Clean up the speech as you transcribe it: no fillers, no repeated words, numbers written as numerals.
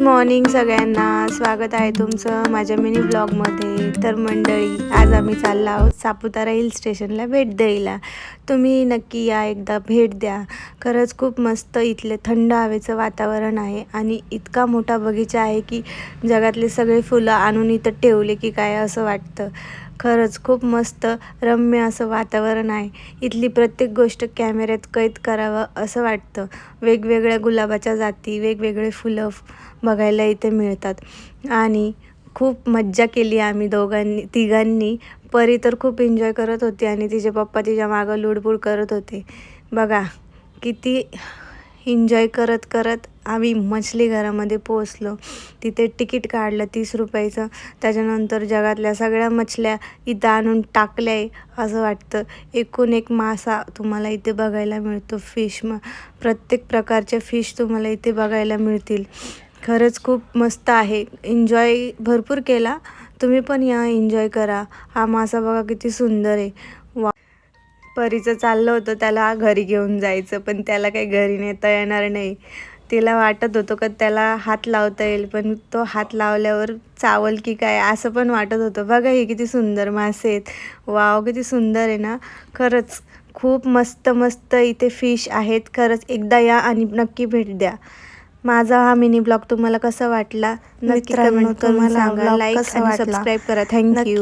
Morning सगळ्यांना, स्वागत आहे तुमचं माझ्या मिनी ब्लॉगमध्ये. तर मंडळी, आज आम्ही चाललो आहोत सापुतारा हिल स्टेशनला भेट द्यायला. तुम्ही नक्की या, एकदा भेट द्या. खरंच खूप मस्त इथले थंड हवेचं वातावरण आहे आणि इतका मोठा बगीचा आहे की जगातले सगळे फुलं आणून इथं ठेवले की काय असं वाटतं. खरंच खूप मस्त रम्य असं वातावरण आहे. इथली प्रत्येक गोष्ट कॅमेऱ्यात कैद करावं असं वाटतं. वेगवेगळ्या गुलाबाच्या जाती, वेगवेगळे फुलं बघायला इथे मिळतात आणि खूप मज्जा केली आम्ही तिघांनी. परी तर खूप एन्जॉय करत होती आणि तिचे पप्पा तिच्या मागं लुडबुड करत होते. बघा किती एन्जॉय करत करत आम्ही मछली घरामध्ये पोहोचलो. तिथे तिकीट काढलं 30 रुपयाचं. त्याच्यानंतर जगातल्या सगळ्या मछल्या इथं आणून टाकल्या आहे असं वाटतं. एकूण एक मासा तुम्हाला इथे बघायला मिळतो. प्रत्येक प्रकारच्या फिश तुम्हाला इथे बघायला मिळतील. खरंच खूप मस्त आहे. एन्जॉय भरपूर केला. तुम्ही पण या, एन्जॉय करा. हा मासा बघा किती सुंदर आहे. परीचं चाललं होतं त्याला घरी घेऊन जायचं, पण त्याला काही घरी नेता येणार नाही. तिला वाटत होतं का त्याला हात लावता येईल, पण तो हात लावल्यावर चावल की काय असं पण वाटत होतं. बघा हे किती सुंदर मासे आहेत. वाव, किती सुंदर आहे ना. खरंच खूप मस्त मस्त इथे फिश आहेत. खरंच एकदा या आणि नक्की भेट द्या. माझा हा मिनी ब्लॉग तुम्हाला कसा वाटला नक्की कमेंट करून सांगा. लाईक आणि सबस्क्राईब करा. थँक्यू.